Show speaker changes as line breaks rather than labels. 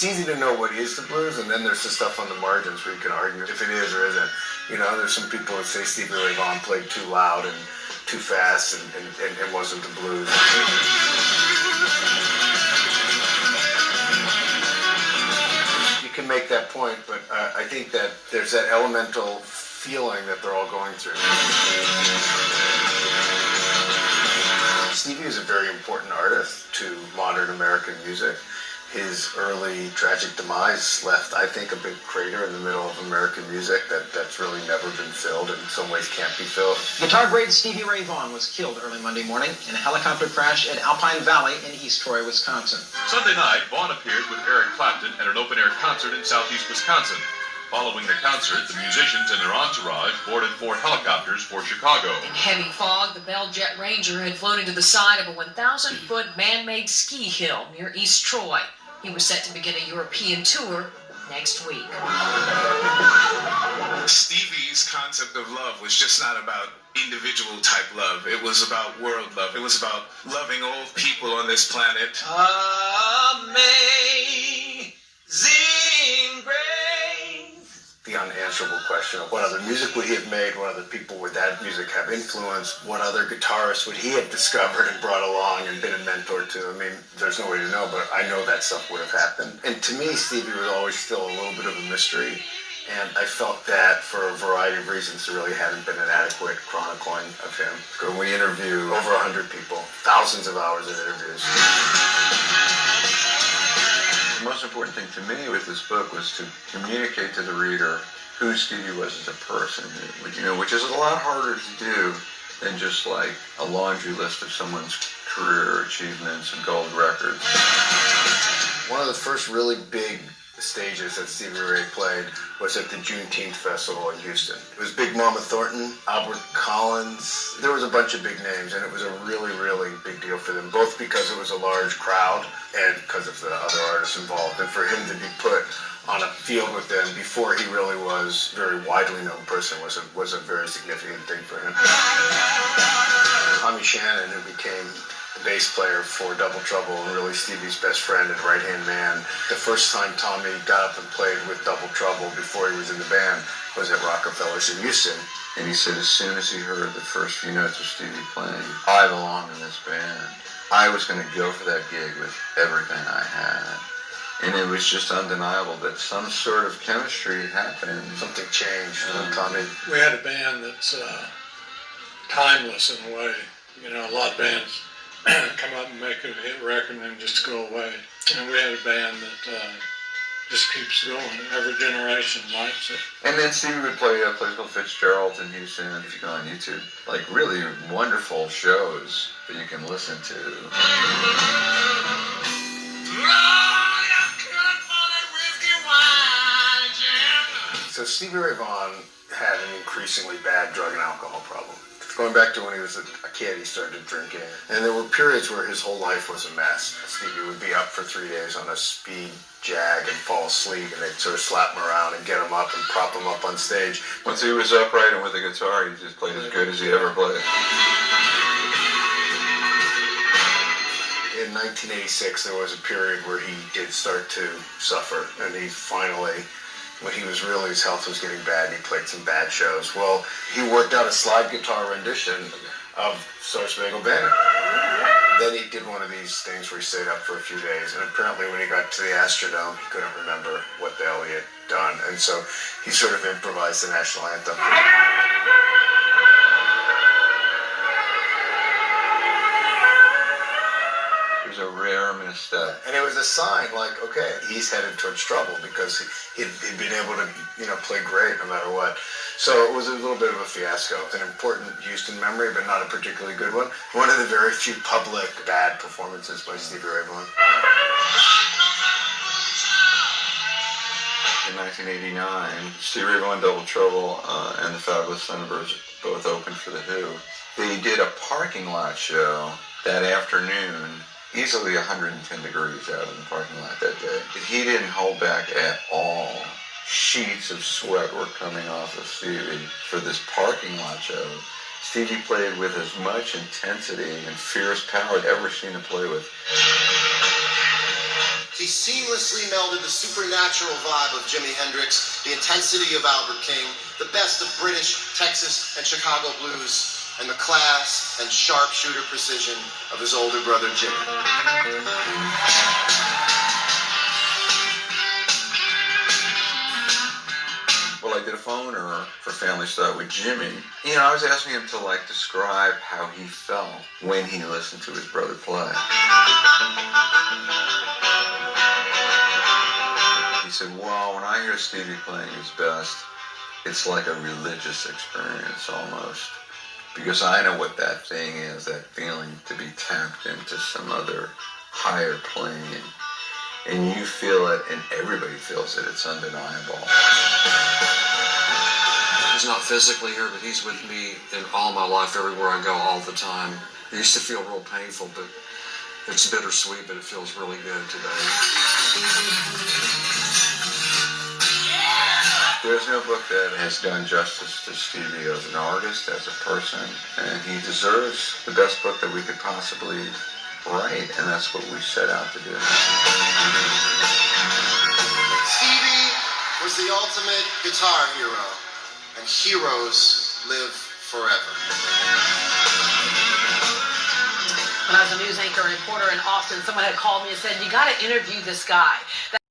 easy to know what is the blues, and then there's the stuff on the margins where you can argue if it is or isn't. You know, there's some people that say Stevie Ray Vaughan played too loud and too fast and wasn't the blues. You can make that point, but I think that there's that elemental feeling that they're all going through. Stevie is a very important artist to modern American music. His early tragic demise left, I think, a big crater in the middle of American music that's really never been filled and in some ways can't be filled.
Guitar great Stevie Ray Vaughan was killed early Monday morning in a helicopter crash at Alpine Valley in East Troy, Wisconsin.
Sunday night, Vaughan appeared with Eric Clapton at an open-air concert in southeast Wisconsin. Following the concert, the musicians and their entourage boarded 4 helicopters for Chicago.
In heavy fog, the Bell Jet Ranger had flown into the side of a 1,000-foot man-made ski hill near East Troy. He was set to begin a European tour next week.
Stevie's concept of love was just not about individual type love. It was about world love. It was about loving all people on this planet. Amazing grace.
The unanswerable question of what other music would he have made, what other people would that music have influenced, what other guitarists would he have discovered and brought along and been a mentor to. I mean, there's no way to know, but I know that stuff would have happened. And to me, Stevie was always still a little bit of a mystery, and I felt that for a variety of reasons there really hadn't been an adequate chronicling of him. When we interview over 100 people, thousands of hours of interviews.
The most important thing to me with this book was to communicate to the reader who Stevie was as a person, which is a lot harder to do than just like a laundry list of someone's career achievements and gold records.
One of the first really big stages that Stevie Ray played was at the Juneteenth Festival in Houston. It was Big Mama Thornton, Albert Collins. There was a bunch of big names, and it was a really, really big deal for them, both because it was a large crowd and because of the other artists involved. And for him to be put on a field with them before he really was a very widely known person was a very significant thing for him. Tommy Shannon, who became the bass player for Double Trouble and really Stevie's best friend and right-hand man. The first time Tommy got up and played with Double Trouble before he was in the band was at Rockefeller's in Houston.
And he said as soon as he heard the first few notes of Stevie playing, I belong in this band. I was going to go for that gig with everything I had. And it was just undeniable that some sort of chemistry happened.
Something changed. Tommy.
We had a band that's timeless in a way. You know, a lot of bands come up and make a hit record and then just go away. And we had a band that just keeps going. Every generation likes it.
And then Stevie would play a place called Fitzgerald's in Houston. If you go on YouTube, like really wonderful shows that you can listen to.
So Stevie Ray Vaughan had an increasingly bad drug and alcohol problem. Going back to when he was a kid, he started drinking. And there were periods where his whole life was a mess. Stevie would be up for 3 days on a speed jag and fall asleep, and they'd sort of slap him around and get him up and prop him up on stage.
Once he was upright and with a guitar, he just played as good as he ever played.
In 1986, there was a period where he did start to suffer, and he finally, when his health was getting bad, he played some bad shows. Well, he worked out a slide guitar rendition of Star Spangled Banner. Then he did one of these things where he stayed up for a few days, and apparently when he got to the Astrodome, he couldn't remember what the hell he had done, and so he sort of improvised the national anthem.
A rare misstep.
And it was a sign like, okay, he's headed towards trouble because he'd been able to, play great no matter what. So it was a little bit of a fiasco. An important Houston memory, but not a particularly good one. One of the very few public bad performances by Stevie Ray Vaughan.
In 1989, Stevie Ray Vaughan, Double Trouble, and the Fabulous Thunderbirds both opened for The Who. They did a parking lot show that afternoon. Easily 110 degrees out in the parking lot that day. He didn't hold back at all. Sheets of sweat were coming off of Stevie for this parking lot show. Stevie played with as much intensity and fierce power I'd ever seen him play with.
he seamlessly melded the supernatural vibe of Jimi Hendrix, the intensity of Albert King, the best of British, Texas, and Chicago blues, and the class and sharpshooter precision of his older brother Jimmy.
Well, I did a phoner for Family Style with Jimmy. You know, I was asking him to describe how he felt when he listened to his brother play. He said, well, when I hear Stevie playing his best, it's like a religious experience almost. Because I know what that thing is, that feeling to be tapped into some other higher plane. And you feel it, and everybody feels it. It's undeniable.
He's not physically here, but he's with me in all my life, everywhere I go, all the time. It used to feel real painful, but it's bittersweet, but it feels really good today.
There's no book that has done justice to Stevie as an artist, as a person, and he deserves the best book that we could possibly write, and that's what we set out to do.
Stevie was the ultimate guitar hero, and heroes live forever.
When I was a news anchor and reporter in Austin, someone had called me and said, you got to interview this guy.